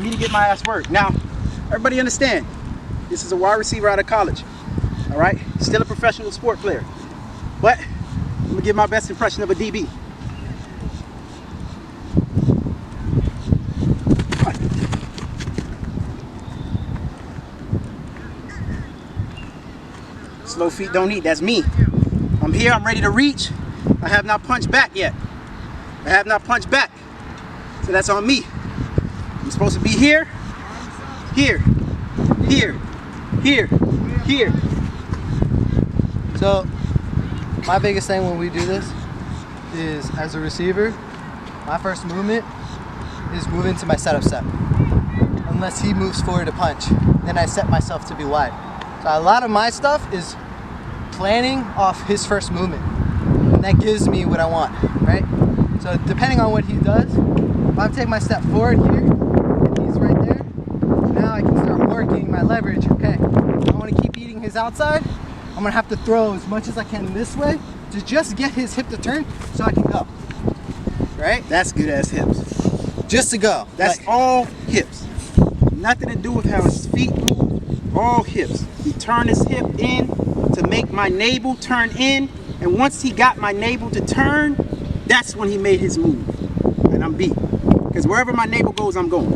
me to get my ass work. Now, everybody understand, this is a wide receiver out of college. All right, still a professional sport player. But I'm gonna give my best impression of a DB. Slow feet don't eat, that's me. I'm here, I'm ready to reach. I have not punched back yet. I have not punched back. So that's on me. I'm supposed to be here, here, here, here, here. So, my biggest thing when we do this is, as a receiver, my first movement is moving to my setup step. Unless he moves forward to punch, then I set myself to be wide. So a lot of my stuff is planning off his first movement. And that gives me what I want, right? So depending on what he does, if I take my step forward here, and he's right there, now I can start working my leverage. Okay, I want to keep eating his outside. I'm gonna have to throw as much as I can this way to just get his hip to turn so I can go. Right? That's good as hips. Just to go. That's like, all hips. Nothing to do with how his feet move. All hips. He turned his hip in to make my navel turn in, and once he got my navel to turn, that's when he made his move. And I'm beat. Because wherever my navel goes, I'm going.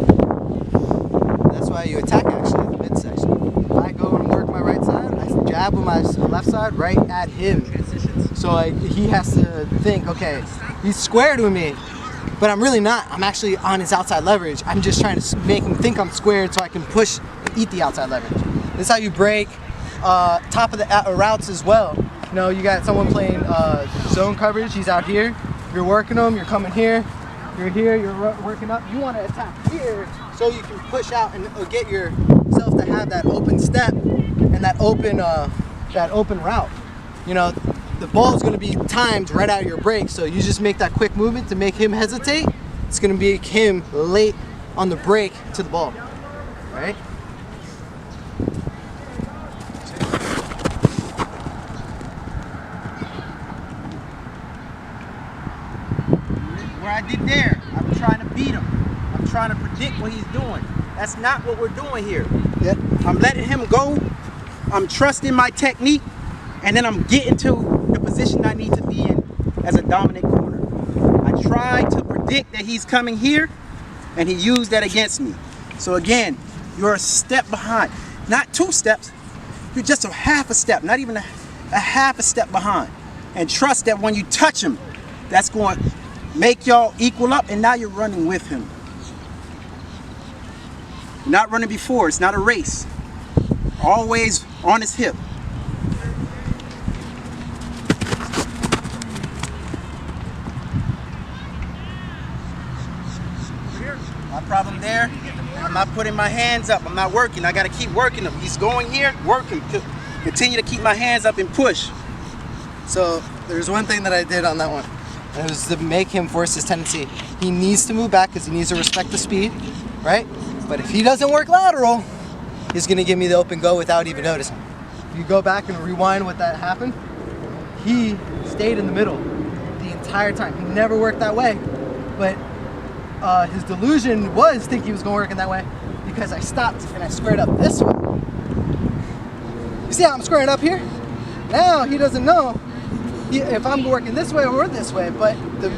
That's why you attack actually at the midsection. I go and work my right side, I jab with my left side right at him. So he has to think, okay, he's squared with me, but I'm really not. I'm actually on his outside leverage. I'm just trying to make him think I'm squared so I can push and eat the outside leverage. This is how you break top of the routes as well. You know, you got someone playing zone coverage. He's out here. You're working him. You're coming here. You're here. You're working up. You want to attack here so you can push out and get yourself to have that open step and that open route. You know, the ball is going to be timed right out of your break. So you just make that quick movement to make him hesitate. It's going to make him late on the break to the ball. Right? Where I did there, I'm trying to beat him. I'm trying to predict what he's doing. That's not what we're doing here. Yep. I'm letting him go. I'm trusting my technique, and then I'm getting to the position I need to be in as a dominant corner. I tried to predict that he's coming here, and he used that against me. So again, you're a step behind. Not 2 steps, you're just a half a step, not even a half a step behind. And trust that when you touch him, that's going to make y'all equal up, and now you're running with him. You're not running before, it's not a race. Always on his hip. My problem there, I'm not putting my hands up, I'm not working. I gotta keep working him. He's going here, working. Continue to keep my hands up and push. So there's one thing that I did on that one. And it was to make him force his tendency. He needs to move back because he needs to respect the speed, right? But if he doesn't work lateral, he's gonna give me the open go without even noticing. If you go back and rewind what that happened, he stayed in the middle the entire time. He never worked that way, but his delusion was thinking he was gonna work in that way because I stopped and I squared up this way. You see how I'm squaring up here? Now he doesn't know if I'm working this way or this way, but the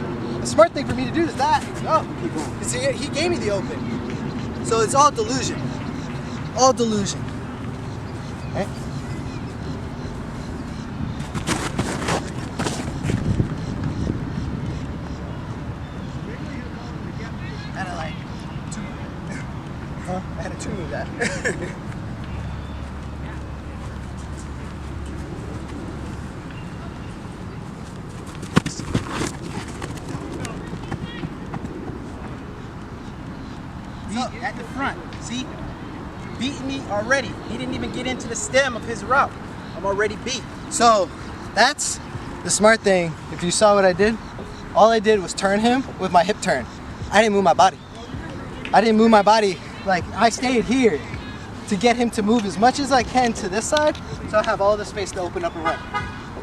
smart thing for me to do is that. Oh, he gave me the open. So it's all delusion. All delusion. Right? I had a two-move that. At the front, see? Beating me already. He didn't even get into the stem of his route. I'm already beat. So that's the smart thing. If you saw what I did, all I did was turn him with my hip turn. I didn't move my body. Like, I stayed here to get him to move as much as I can to this side, so I have all the space to open up and run.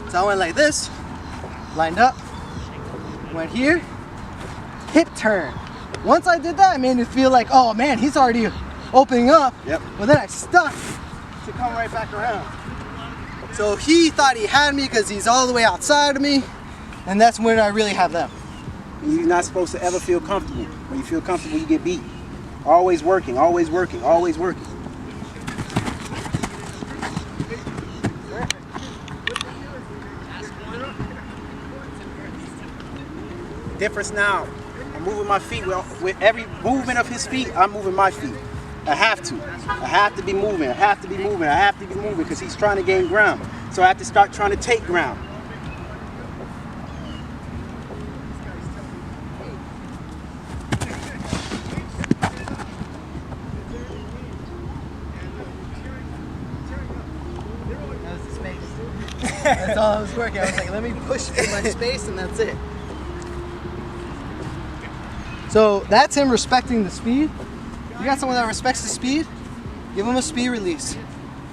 So I went like this, lined up, went here, hip turn, Once I did that, it made me feel like, oh man, he's already opening up. Yep. But then I stuck to come right back around. So he thought he had me because he's all the way outside of me, and that's when I really have them. You're not supposed to ever feel comfortable. When you feel comfortable, you get beat. Always working, always working, always working. Difference now, I'm moving my feet. With every movement of his feet, I'm moving my feet. I have to. I have to be moving. I have to be moving. I have to be moving because he's trying to gain ground. So I have to start trying to take ground. That was the space. That's all I was working. I was like, let me push for my space, and that's it. So that's him respecting the speed. You got someone that respects the speed, give him a speed release.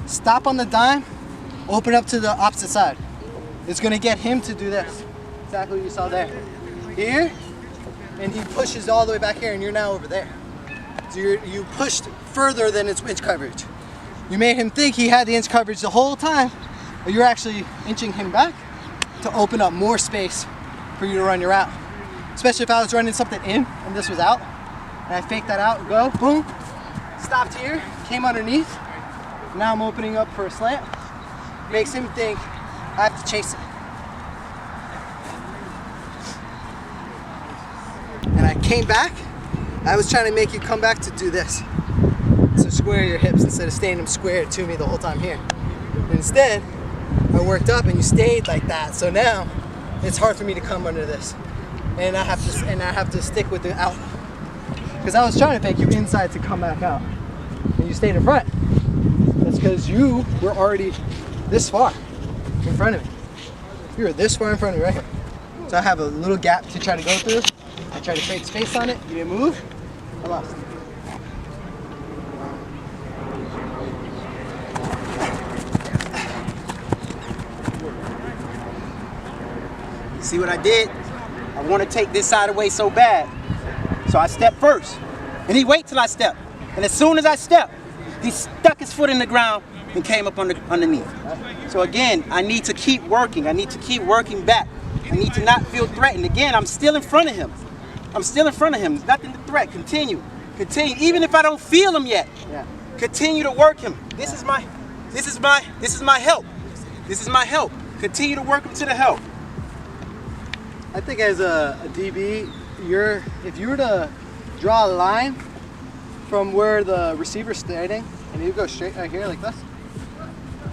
Stop on the dime, open up to the opposite side. It's gonna get him to do this. Exactly what you saw there. Here, and he pushes all the way back here, and you're now over there. So you pushed further than its inch coverage. You made him think he had the inch coverage the whole time, but you're actually inching him back to open up more space for you to run your route. Especially if I was running something in and this was out, and I faked that out, go, boom, stopped here, came underneath. Now I'm opening up for a slant. Makes him think I have to chase it. And I came back. I was trying to make you come back to do this. So square your hips instead of staying them square to me the whole time here. And instead, I worked up and you stayed like that. So now it's hard for me to come under this. And I have to stick with the out. Because I was trying to fake you inside to come back out. And you stayed in front. That's because you were already this far in front of me. You were this far in front of me right here. So I have a little gap to try to go through. I tried to create space on it. You didn't move. I lost. See what I did? I want to take this side away so bad. So I step first. And he wait till I step. And as soon as I step, he stuck his foot in the ground and came up underneath. So again, I need to keep working. I need to keep working back. I need to not feel threatened. Again, I'm still in front of him. I'm still in front of him. There's nothing to threat. Continue. Continue. Even if I don't feel him yet. Yeah. Continue to work him. This is my help. This is my help. Continue to work him to the help. I think as a DB, if you were to draw a line from where the receiver's standing, and you go straight right here like this,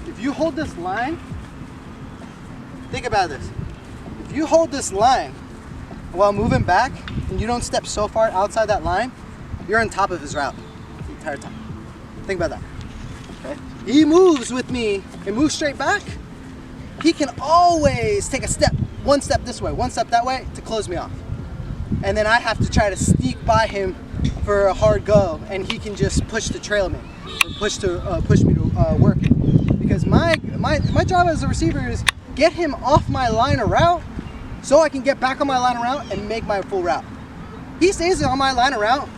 if you hold this line, think about this. If you hold this line while moving back, and you don't step so far outside that line, you're on top of his route the entire time. Think about that. Okay? He moves with me and moves straight back. He can always take a step, one step this way, one step that way to close me off. And then I have to try to sneak by him for a hard go, and he can just push to trail me, or push me to work. Because my job as a receiver is get him off my line of route so I can get back on my line of route and make my full route. He stays on my line of route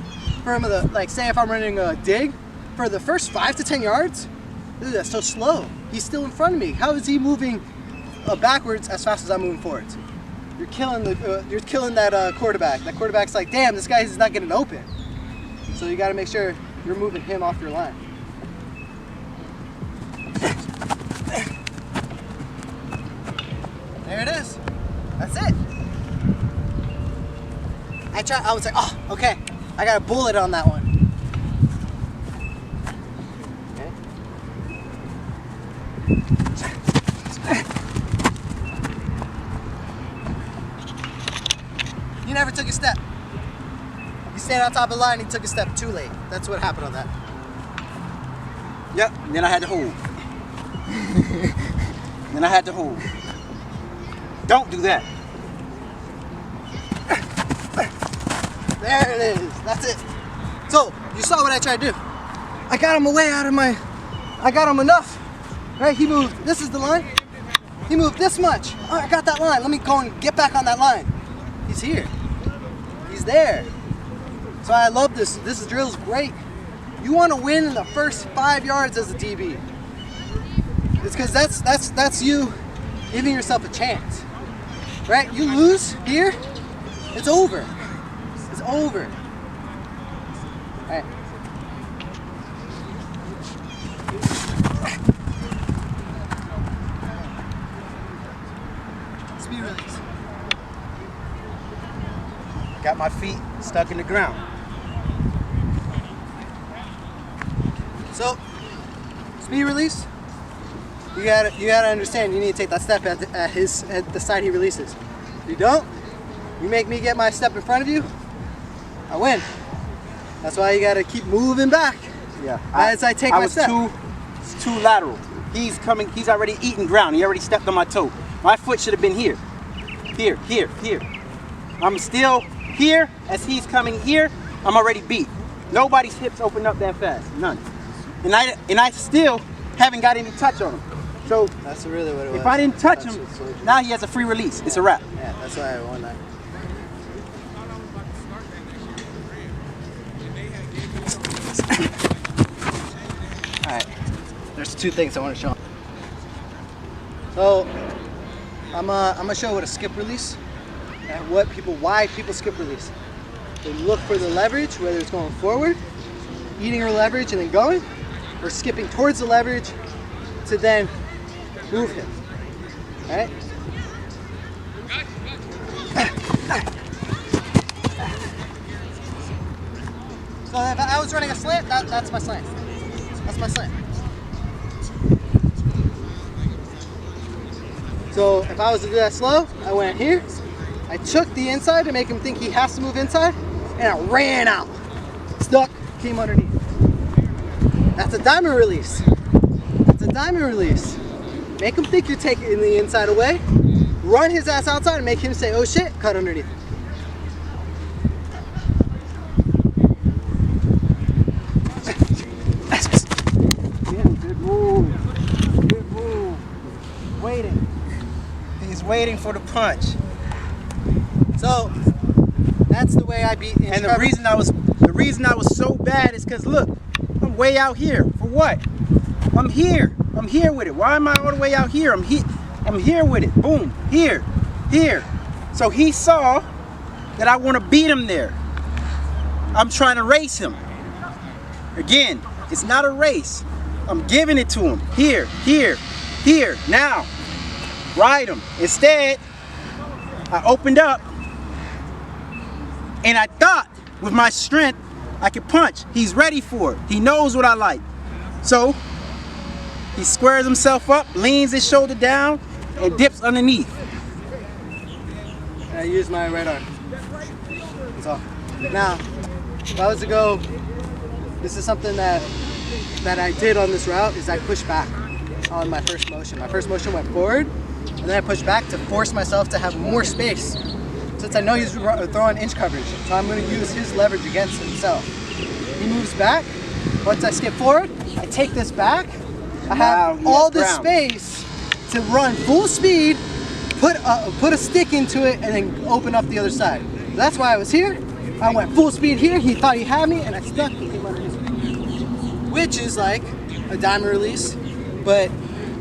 for like say if I'm running a dig, for the first 5 to 10 yards, dude, that's so slow. He's still in front of me. How is he moving backwards as fast as I'm moving forwards? You're killing that quarterback. That quarterback's like, damn, this guy is not getting open. So you got to make sure you're moving him off your line. There it is. That's it. I was like, oh, okay. I got a bullet on that one. He never took a step. He stayed on top of the line, he took a step too late. That's what happened on that. Yep, and then I had to hold. Then I had to hold. Don't do that. There it is, that's it. So, you saw what I tried to do. I got him away out of I got him enough. Right, he moved, this is the line. He moved this much. Oh, I got that line, let me go and get back on that line. He's here. He's there. So I love this. This drill is great. You want to win in the first 5 yards as a DB. It's because that's you giving yourself a chance, right? You lose here, it's over. It's over. All right. Speed release. Got my feet stuck in the ground. So, speed release. You gotta understand. You need to take that step at the side he releases. If you don't, you make me get my step in front of you, I win. That's why you gotta keep moving back. Yeah. As I take my step. It's too lateral. He's coming. He's already eating ground. He already stepped on my toe. My foot should have been here. Here, here, here. I'm still here as he's coming here. I'm already beat. Nobody's hips open up that fast. None. And I still haven't got any touch on him. So that's really what it was. If I didn't touch him, now he has a free release. It's a wrap. Yeah, that's why I won that. All right. There's two things I want to show. So I'm gonna show what a skip release and why people skip release. They look for the leverage, whether it's going forward, eating her leverage and then going, or skipping towards the leverage to then move him. All right? So if I was running a slant, that's my slant. That's my slant. So if I was to do that slow, I went here. I took the inside to make him think he has to move inside, and I ran out. Stuck, came underneath. That's a diamond release. That's a diamond release. Make him think you're taking the inside away. Run his ass outside and make him say, oh shit, cut underneath. Good move. Good move. Waiting. He's waiting for the punch. So that's the way I beat. And the reason I was so bad is because look, I'm way out here. For what? I'm here. I'm here with it. Why am I all the way out here? I'm here with it. Boom. Here. Here. So he saw that I want to beat him there. I'm trying to race him. Again, it's not a race. I'm giving it to him. Here, here, here. Now, ride him. Instead, I opened up and I thought with my strength I could punch. He's ready for it. He knows what I like. So he squares himself up, leans his shoulder down, and dips underneath. And I use my right arm. That's all. Now, if I was to go, this is something that I did on this route, is I pushed back on my first motion. My first motion went forward, and then I pushed back to force myself to have more space. Since I know he's throwing inch coverage, so I'm going to use his leverage against himself. He moves back. Once I skip forward, I take this back. I have all this space to run full speed, put a stick into it, and then open up the other side. That's why I was here. I went full speed here. He thought he had me, and I stuck and came under his feet. Which is like a diamond release, but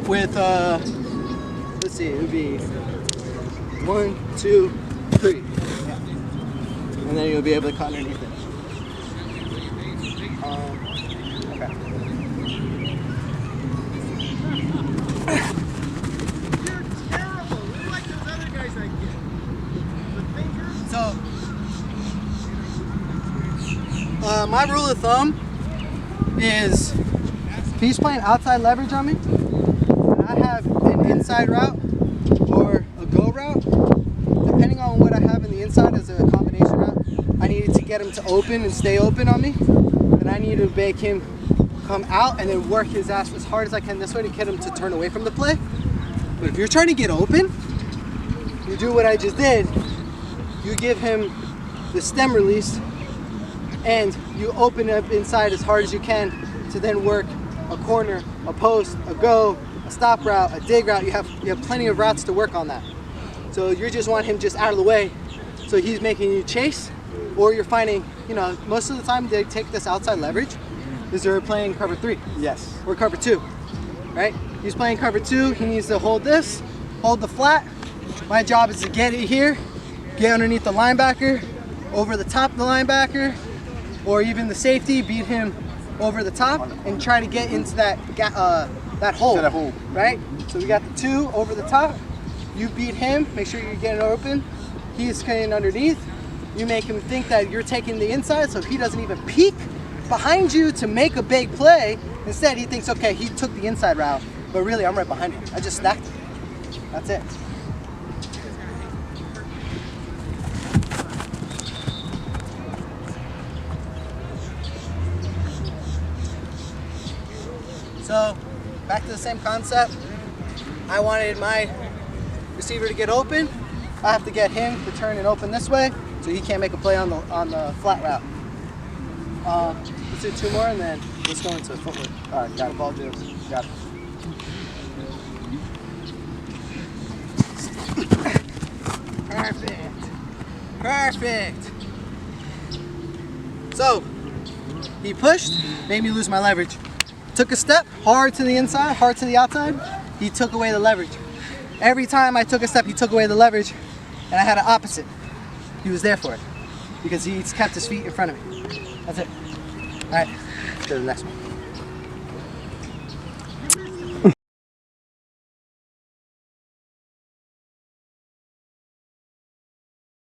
with let's see, it would be 1, 2, 3, yeah. And then you'll be able to cut underneath it. Okay. So, my rule of thumb is if he's playing outside leverage on me, and I have an inside route or a go route, depending on what I have in the inside as a combination route, I needed to get him to open and stay open on me, and I need to make him come out and then work his ass as hard as I can this way to get him to turn away from the play. But if you're trying to get open, you do what I just did. You give him the stem release and you open up inside as hard as you can to then work a corner, a post, a go, a stop route, a dig route. You have plenty of routes to work on that. So you just want him just out of the way. So he's making you chase or you're finding, you know, most of the time they take this outside leverage is they're playing cover 3. Yes. Or cover 2, right? He's playing cover 2, he needs to hold this, hold the flat. My job is to get it here, get underneath the linebacker, over the top of the linebacker, or even the safety, beat him over the top, and try to get into that hole, right? So we got the 2 over the top, you beat him, make sure you're getting open, he's getting underneath, you make him think that you're taking the inside so he doesn't even peek behind you to make a big play. Instead, he thinks, okay, he took the inside route, but really I'm right behind him. I just snapped him. That's it. So, back to the same concept. I wanted my receiver to get open. I have to get him to turn and open this way so he can't make a play on the flat route. Let's do 2 more and then let's go into footwork. All right, got it. Ball drills. Got it. Perfect. Perfect. So, he pushed, made me lose my leverage. Took a step, hard to the inside, hard to the outside. He took away the leverage. Every time I took a step, he took away the leverage, and I had an opposite. He was there for it because he's kept his feet in front of me. That's it. All right, to the next one.